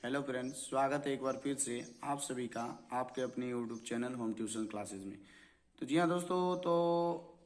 Hello friends, स्वागत है एक बार फिर से आप सभी का आपके अपने YouTube channel home tuition classes में। तो जी हाँ दोस्तों, तो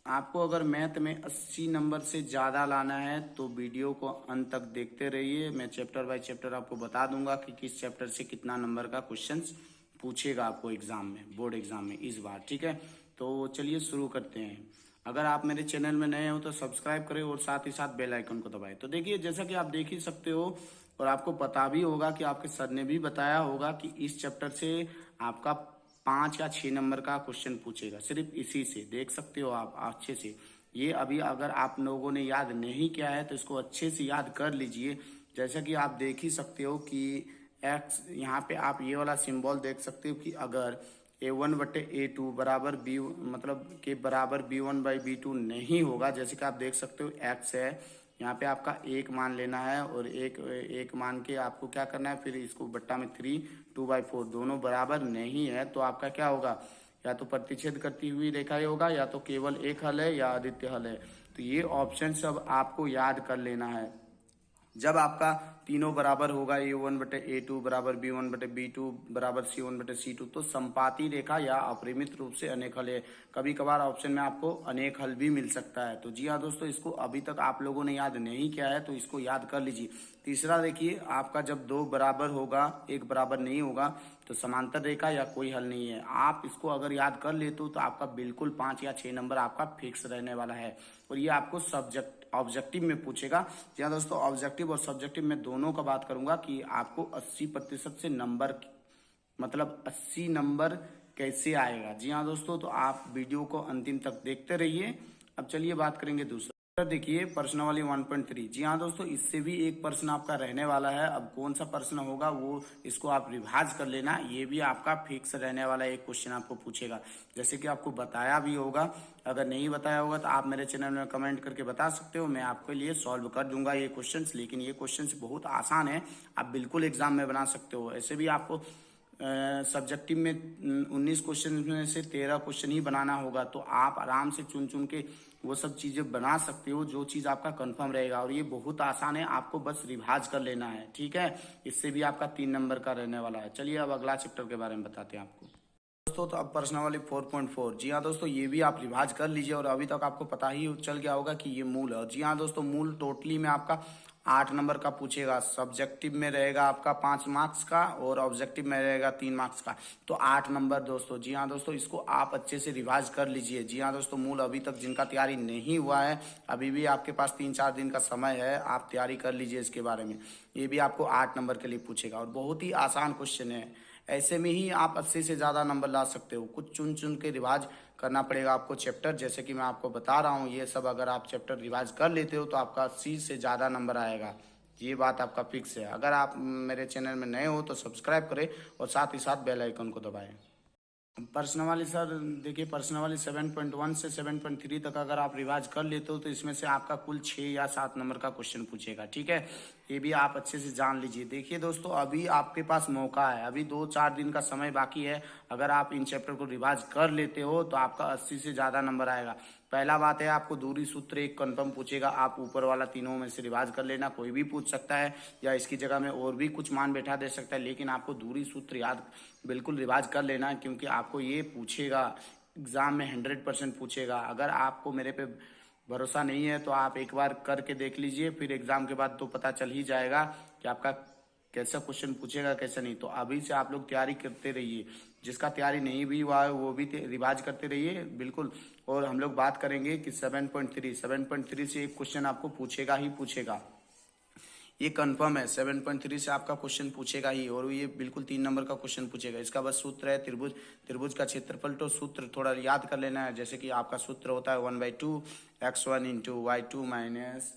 आपको अगर मैथ में 80 नंबर से ज़्यादा लाना है तो वीडियो को अंत तक देखते रहिए। मैं चैप्टर बाय चैप्टर आपको बता दूंगा कि किस चैप्टर से कितना नंबर का क्वेश्चंस पूछेगा आपको एग्जाम में, बोर्ड एग्जाम में इस बार। ठीक है, तो चलिए शुरू करते हैं। अगर आप मेरे चैनल में नए हो तो सब्सक्राइब करें और साथ ही साथ बेल आइकन को दबाएं। तो देखिए, जैसा कि आप देख ही सकते हो और आपको पता भी होगा कि आपके सर ने भी बताया होगा कि इस चैप्टर से आपका 5 या 6 नंबर का क्वेश्चन पूछेगा, सिर्फ इसी से। देख सकते हो आप अच्छे से। ये अभी अगर आप लोगों ने याद नहीं किया है तो इसको अच्छे से याद कर लीजिए। जैसा कि आप देख ही सकते हो कि एक्स, यहाँ पे आप ये वाला सिंबल देख सकते हो कि अगर A1/A2 बराबर बी, मतलब के बराबर B1/B2 नहीं होगा, जैसे कि आप देख सकते हो एक्स है, यहाँ पे आपका एक मान लेना है और एक मान के आपको क्या करना है, फिर इसको बट्टा में 3, 2/4 दोनों बराबर नहीं है तो आपका क्या होगा, या तो प्रतिच्छेद करती हुई रेखा ही होगा या तो केवल एक हल है या आदित्य हल है। तो ये ऑप्शन सब आपको याद कर लेना है। जब आपका तीनों बराबर होगा, A1/A2 बराबर B1/B2 बराबर C1/C2, तो संपाती रेखा या अपरिमित रूप से अनेक हल है। कभी कभार ऑप्शन में आपको अनेक हल भी मिल सकता है। तो जी हाँ दोस्तों, इसको अभी तक आप लोगों ने याद नहीं किया है तो इसको याद कर लीजिए। तीसरा देखिए, आपका जब दो बराबर होगा, एक बराबर नहीं होगा, तो समांतर रेखा या कोई हल नहीं है। आप इसको अगर याद कर लेते हो तो आपका बिल्कुल 5 या 6 नंबर आपका फिक्स रहने वाला है। और ये आपको ऑब्जेक्टिव में पूछेगा। जी हाँ दोस्तों, ऑब्जेक्टिव और सब्जेक्टिव में दोनों का बात करूंगा कि आपको 80% से नंबर, मतलब 80 नंबर कैसे आएगा। जी हाँ दोस्तों, तो आप वीडियो को अंतिम तक देखते रहिए। अब चलिए बात करेंगे दूसरा। देखिए, प्रश्नावली 1.3। जी हाँ दोस्तों, इससे भी एक प्रश्न आपका रहने वाला है। अब कौन सा प्रश्न होगा वो इसको आप रिवाइज कर लेना। ये भी आपका फिक्स रहने वाला एक क्वेश्चन आपको पूछेगा, जैसे कि आपको बताया भी होगा। अगर नहीं बताया होगा तो आप मेरे चैनल में कमेंट करके बता सकते हो, मैं आपके लिए सॉल्व कर दूंगा ये क्वेश्चंस। लेकिन ये क्वेश्चंस बहुत आसान है, आप बिल्कुल एग्जाम में बना सकते हो। ऐसे भी आपको सब्जेक्टिव में 19 क्वेश्चन में से 13 क्वेश्चन ही बनाना होगा, तो आप आराम से चुन चुन के वो सब चीजें बना सकते हो जो चीज आपका कंफर्म रहेगा। और ये बहुत आसान है, आपको बस रिवाज कर लेना है। ठीक है, इससे भी आपका 3 नंबर का रहने वाला है। चलिए अब अगला चैप्टर के बारे में बताते हैं आपको दोस्तों। तो अब प्रश्नावली 4.4। जी हाँ दोस्तों, ये भी आप रिवाज कर लीजिए और अभी तक आपको पता ही चल गया होगा कि ये मूल है। जी हाँ दोस्तों, मूल टोटली में आपका 8 नंबर का पूछेगा। सब्जेक्टिव में रहेगा आपका 5 मार्क्स का और ऑब्जेक्टिव में रहेगा 3 मार्क्स का, तो 8 नंबर दोस्तों। जी हाँ दोस्तों, इसको आप अच्छे से रिवाइज कर लीजिए। जी हाँ दोस्तों, मूल अभी तक जिनका तैयारी नहीं हुआ है, अभी भी आपके पास 3-4 दिन का समय है, आप तैयारी कर लीजिए इसके बारे में। ये भी आपको 8 नंबर के लिए पूछेगा और बहुत ही आसान क्वेश्चन है। ऐसे में ही आप 80 से ज़्यादा नंबर ला सकते हो। कुछ चुन चुन के रिवाज करना पड़ेगा आपको चैप्टर, जैसे कि मैं आपको बता रहा हूँ। ये सब अगर आप चैप्टर रिवाइज कर लेते हो तो आपका 80 से ज़्यादा नंबर आएगा। ये बात आपका फिक्स है। अगर आप मेरे चैनल में नए हो तो सब्सक्राइब करें और साथ ही साथ बेल आइकन को दबाएं। पर्सनवाली सर देखिए, पर्सनवाली 7.1 से 7.3 तक अगर आप रिवाइज कर लेते हो तो इसमें से आपका कुल 6 या 7 नंबर का क्वेश्चन पूछेगा। ठीक है, ये भी आप अच्छे से जान लीजिए। देखिए दोस्तों, अभी आपके पास मौका है, अभी 2-4 दिन का समय बाकी है। अगर आप इन चैप्टर को रिवाइज कर लेते हो तो आपका 80 से ज़्यादा नंबर आएगा। पहला बात है, आपको दूरी सूत्र एक कंफर्म पूछेगा। आप ऊपर वाला तीनों में से रिवाइज कर लेना, कोई भी पूछ सकता है या इसकी जगह में और भी कुछ मान बैठा दे सकता है, लेकिन आपको दूरी सूत्र याद बिल्कुल रिवाइज कर लेना है, क्योंकि आपको ये पूछेगा एग्जाम में, 100% पूछेगा। अगर आपको मेरे पे भरोसा नहीं है तो आप एक बार करके देख लीजिए, फिर एग्जाम के बाद तो पता चल ही जाएगा कि आपका कैसा क्वेश्चन पूछेगा कैसा नहीं। तो अभी से आप लोग तैयारी करते रहिए। जिसका तैयारी नहीं भी हुआ है वो भी रिवाइज करते रहिए बिल्कुल। और हम लोग बात करेंगे कि 7.3 से एक क्वेश्चन आपको पूछेगा ही पूछेगा, ये कंफर्म है। 7.3 से आपका क्वेश्चन पूछेगा ही, और ये बिल्कुल 3 नंबर का क्वेश्चन पूछेगा। इसका बस सूत्र है त्रिभुज, त्रिभुज का क्षेत्रफल। तो सूत्र थोड़ा याद कर लेना है, जैसे कि आपका सूत्र होता है 1/2 x1 into y2 minus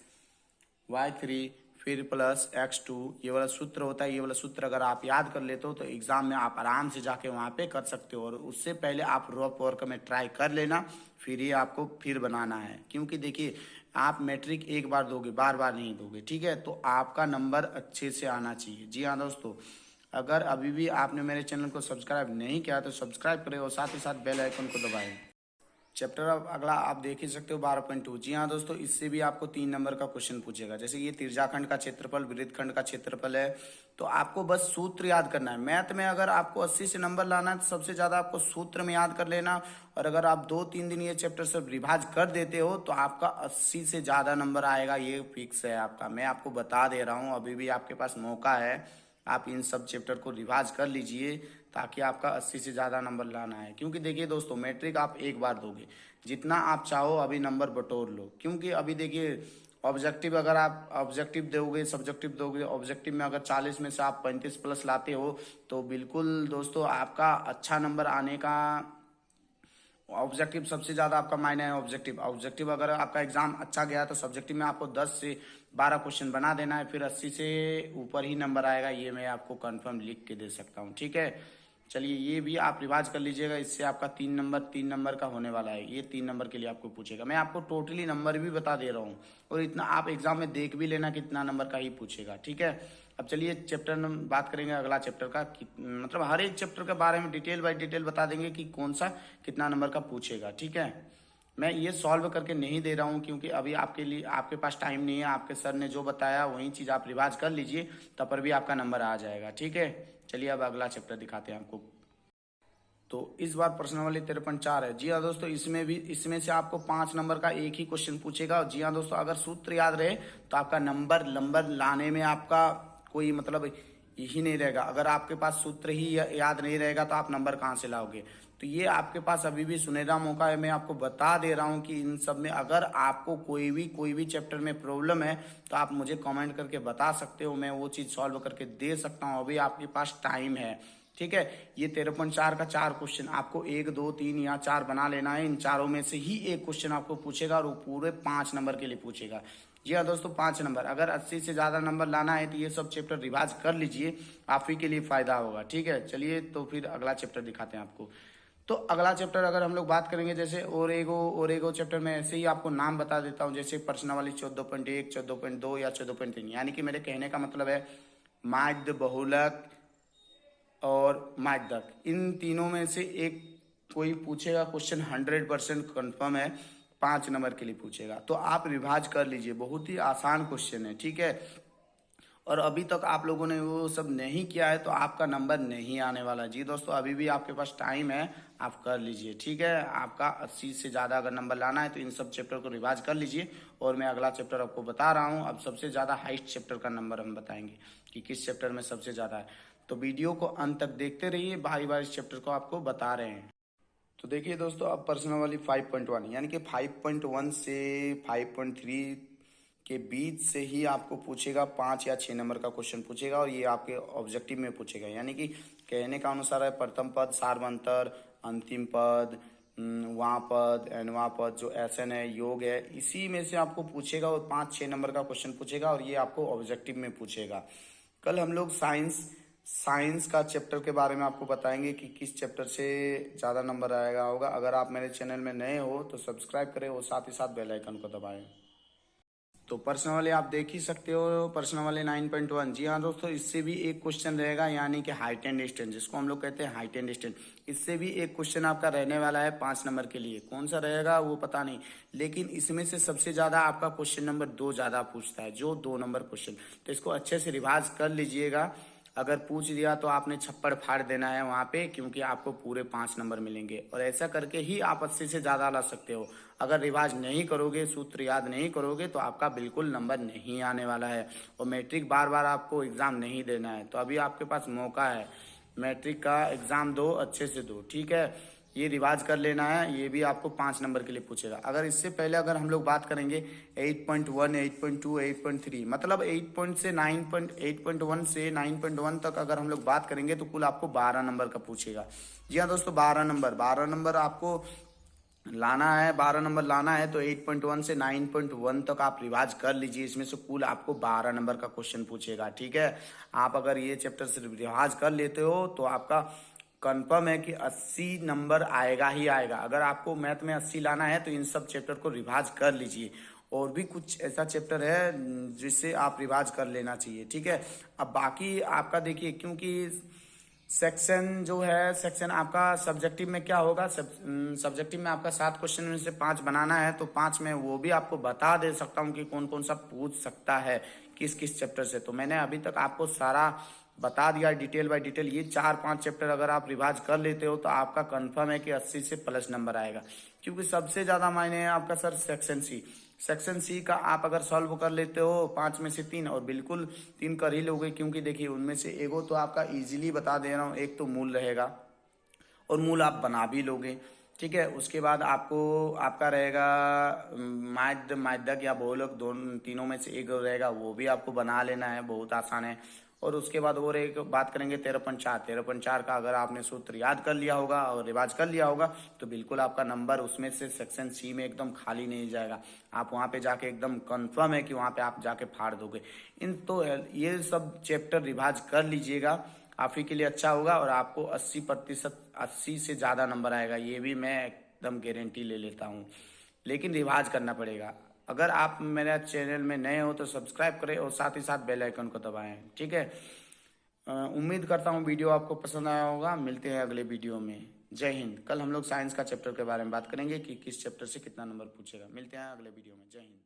y3 फिर प्लस x2। ये वाला सूत्र होता है। ये वाला सूत्र अगर आप याद कर लेते हो तो एग्जाम में आप आराम से जाके वहाँ पे कर सकते हो। और उससे पहले आप रफ वर्क में ट्राई कर लेना, फिर ही आपको फिर बनाना है। क्योंकि देखिए, आप मैट्रिक एक बार दोगे, बार बार नहीं दोगे। ठीक है, तो आपका नंबर अच्छे से आना चाहिए। जी हाँ दोस्तों, अगर अभी भी आपने मेरे चैनल को सब्सक्राइब नहीं किया तो सब्सक्राइब करें और साथ ही साथ बेल आइकन को दबाएं। चैप्टर अब अगला आप देख ही सकते हो 12.2। जी हाँ दोस्तों, इससे भी आपको 3 नंबर का क्वेश्चन पूछेगा। जैसे ये तिरछाखंड का क्षेत्रफल वृत्तखंड का क्षेत्रफल है, तो आपको बस सूत्र याद करना है। मैथ में अगर आपको 80 से नंबर लाना है तो सबसे ज्यादा आपको सूत्र में याद कर लेना, और अगर आप 2-3 दिन ये चैप्टर सब रिवाज कर देते हो तो आपका 80 से ज्यादा नंबर आएगा, ये फिक्स है आपका। मैं आपको बता दे रहा हूँ, अभी भी आपके पास मौका है, आप इन सब चैप्टर को रिवाज कर लीजिए ताकि आपका 80 से ज़्यादा नंबर लाना है। क्योंकि देखिए दोस्तों, मैट्रिक आप एक बार दोगे, जितना आप चाहो अभी नंबर बटोर लो। क्योंकि अभी देखिए ऑब्जेक्टिव, अगर आप ऑब्जेक्टिव दोगे सब्जेक्टिव दोगे, ऑब्जेक्टिव में अगर 40 में से आप 35 प्लस लाते हो तो बिल्कुल दोस्तों आपका अच्छा नंबर आने का, ऑब्जेक्टिव सबसे ज्यादा आपका मायने है। ऑब्जेक्टिव ऑब्जेक्टिव अगर आपका एग्जाम अच्छा गया तो सब्जेक्टिव में आपको 10 से 12 क्वेश्चन बना देना है, फिर 80 से ऊपर ही नंबर आएगा, ये मैं आपको कंफर्म लिख के दे सकता हूँ। ठीक है, चलिए ये भी आप रिवाज कर लीजिएगा। इससे आपका 3 नंबर का होने वाला है। ये 3 नंबर के लिए आपको पूछेगा। मैं आपको टोटली नंबर भी बता दे रहा हूँ, और इतना आप एग्जाम में देख भी लेना कितना नंबर का ही पूछेगा। ठीक है, अब चलिए चैप्टर बात करेंगे अगला चैप्टर का, मतलब हर एक चैप्टर के बारे में डिटेल बाय डिटेल बता देंगे कि कौन सा कितना नंबर का पूछेगा। ठीक है, मैं ये सॉल्व करके नहीं दे रहा हूँ क्योंकि अभी आपके लिए आपके पास टाइम नहीं है। आपके सर ने जो बताया वही चीज आप रिवाज कर लीजिए, तब पर भी आपका नंबर आ जाएगा। ठीक है, चलिए अब अगला चैप्टर दिखाते हैं आपको। तो इस बार प्रश्न वाली 53-4 है। जी हाँ दोस्तों, इसमें से आपको 5 नंबर का एक ही क्वेश्चन पूछेगा। और जी हाँ दोस्तों, अगर सूत्र याद रहे तो आपका नंबर लाने में आपका कोई मतलब यही नहीं रहेगा। अगर आपके पास सूत्र ही याद नहीं रहेगा तो आप नंबर कहाँ से लाओगे। तो ये आपके पास अभी भी सुनहरा मौका है। मैं आपको बता दे रहा हूँ कि इन सब में अगर आपको कोई भी चैप्टर में प्रॉब्लम है तो आप मुझे कमेंट करके बता सकते हो, मैं वो चीज़ सॉल्व करके दे सकता हूँ। अभी आपके पास टाइम है। ठीक है, ये 13.4 का 4 क्वेश्चन आपको 1, 2, 3 या 4 बना लेना है। इन चारों में से ही एक क्वेश्चन आपको पूछेगा, और वो पूरे 5 नंबर के लिए पूछेगा। जी हाँ दोस्तों, 5 नंबर। अगर 80 से ज्यादा नंबर लाना है तो ये सब चैप्टर रिवाज कर लीजिए, आप ही के लिए फायदा होगा। ठीक है, चलिए तो फिर अगला चैप्टर दिखाते हैं आपको। तो अगला चैप्टर अगर हम लोग बात करेंगे, जैसे ओरेगो चैप्टर में ऐसे ही आपको नाम बता देता हूँ। जैसे प्रश्नावली 14.1, 14.2 या 14.3, यानी कि मेरे कहने का मतलब है माध्य, बहुलक और माध्यक, इन तीनों में से एक कोई पूछेगा क्वेश्चन, 100% कन्फर्म है, 5 नंबर के लिए पूछेगा। तो आप रिवाज कर लीजिए, बहुत ही आसान क्वेश्चन है। ठीक है, और अभी तक आप लोगों ने वो सब नहीं किया है तो आपका नंबर नहीं आने वाला। जी दोस्तों, अभी भी आपके पास टाइम है, आप कर लीजिए। ठीक है, आपका 80 से ज़्यादा अगर नंबर लाना है तो इन सब चैप्टर को रिवाज कर लीजिए। और मैं अगला चैप्टर आपको बता रहा हूँ। अब सबसे ज़्यादा हाइस्ट चैप्टर का नंबर हम बताएंगे कि किस चैप्टर में सबसे ज़्यादा है। तो वीडियो को अंत तक देखते रहिए, बारी बारी इस चैप्टर को आपको बता रहे हैं। तो देखिए दोस्तों, अब प्रश्नावली 5.1, यानी कि 5.1 से 5.3 के बीच से ही आपको पूछेगा, 5 या 6 नंबर का क्वेश्चन पूछेगा, और ये आपके ऑब्जेक्टिव में पूछेगा। यानी कि कहने का अनुसार है प्रथम पद, सार्वंतर, अंतिम पद, वां पद, एनवा पद, जो एसन है, योग है, इसी में से आपको पूछेगा और 5-6 नंबर का क्वेश्चन पूछेगा, और ये आपको ऑब्जेक्टिव में पूछेगा। कल हम लोग साइंस का चैप्टर के बारे में आपको बताएंगे कि किस चैप्टर से ज़्यादा नंबर आएगा होगा। अगर आप मेरे चैनल में नए हो तो सब्सक्राइब करें और साथ ही साथ बेल आइकन को दबाएं। तो प्रश्न वाले आप देख ही सकते हो, प्रश्न वाले 9.1। जी हाँ दोस्तों, इससे भी एक क्वेश्चन रहेगा, यानी कि हाइट एंड डिस्टेंस, जिसको हम लोग कहते हैं हाइट एंड डिस्टेंस। इससे भी एक क्वेश्चन आपका रहने वाला है 5 नंबर के लिए। कौन सा रहेगा वो पता नहीं, लेकिन इसमें से सबसे ज्यादा आपका क्वेश्चन नंबर 2 ज्यादा पूछता है, जो 2 नंबर क्वेश्चन। तो इसको अच्छे से रिवाज कर लीजिएगा। अगर पूछ दिया तो आपने छप्पड़ फाड़ देना है वहां पे, क्योंकि आपको पूरे 5 नंबर मिलेंगे, और ऐसा करके ही आप 80 से ज्यादा ला सकते हो। अगर रिवाज नहीं करोगे, सूत्र याद नहीं करोगे, तो आपका बिल्कुल नंबर नहीं आने वाला है, और मैट्रिक बार बार आपको एग्जाम नहीं देना है। तो अभी आपके पास मौका है, मैट्रिक का एग्जाम दो, अच्छे से दो। ठीक है, ये रिवाज कर लेना है, ये भी आपको 5 नंबर के लिए पूछेगा। अगर इससे पहले अगर हम लोग बात करेंगे 8.1, 8.2, 8.3, मतलब 8 से 8.1 से 9.1 तक अगर हम लोग बात करेंगे तो कुल आपको 12 नंबर का पूछेगा। जी हाँ दोस्तों, 12 नंबर आपको लाना है। 12 नंबर लाना है तो 8.1 से 9.1 तक आप रिवाज कर लीजिए। इसमें से कुल आपको 12 नंबर का क्वेश्चन पूछेगा। ठीक है, आप अगर ये चैप्टर से रिवाज कर लेते हो तो आपका कंफर्म है कि 80 नंबर आएगा ही आएगा। अगर आपको मैथ में 80 लाना है तो इन सब चैप्टर को रिवाज कर लीजिए। और भी कुछ ऐसा चैप्टर है जिससे आप रिवाज कर लेना चाहिए। ठीक है, अब बाकी आपका देखिए, क्योंकि सेक्शन जो है, सेक्शन आपका सब्जेक्टिव में क्या होगा, सब्जेक्टिव में आपका 7 क्वेश्चन में से 5 बनाना है, तो 5 में वो भी आपको बता दे सकता हूँ कि कौन कौन सा पूछ सकता है किस किस चैप्टर से। तो मैंने अभी तक आपको सारा बता दिया डिटेल बाय डिटेल। ये 4-5 चैप्टर अगर आप रिवाज कर लेते हो तो आपका कंफर्म है कि 80 से प्लस नंबर आएगा, क्योंकि सबसे ज्यादा मायने है आपका sir section C. Section C का आप अगर सॉल्व कर लेते हो 5 में से 3, और बिल्कुल 3 कर ही लोगे, क्योंकि देखिए उनमें से एगो तो आपका इजीली बता दे रहा हूँ, एक तो मूल रहेगा और मूल आप बना भी लोगे। ठीक है, उसके बाद आपको आपका रहेगा माध्यक या बहुलक, दोनों तीनों में से एक रहेगा, वो भी आपको बना लेना है, बहुत आसान है। और उसके बाद और एक बात करेंगे 13.4। 13.4 का अगर आपने सूत्र याद कर लिया होगा और रिवाज कर लिया होगा तो बिल्कुल आपका नंबर उसमें से सेक्शन सी में एकदम खाली नहीं जाएगा। आप वहां पे जाके एकदम कंफर्म है कि वहां पे आप जाके फाड़ दोगे। इन तो ये सब चैप्टर रिवाज कर लीजिएगा, आप ही के लिए अच्छा होगा, और आपको 80%, 80 से ज्यादा नंबर आएगा, ये भी मैं एकदम गारंटी ले लेता हूँ। लेकिन रिवाज करना पड़ेगा। अगर आप मेरे चैनल में नए हो तो सब्सक्राइब करें और साथ ही साथ बेल आइकन को दबाएं। ठीक है, उम्मीद करता हूँ वीडियो आपको पसंद आया होगा। मिलते हैं अगले वीडियो में। जय हिंद। कल हम लोग साइंस का चैप्टर के बारे में बात करेंगे कि किस चैप्टर से कितना नंबर पूछेगा। मिलते हैं अगले वीडियो में। जय हिंद।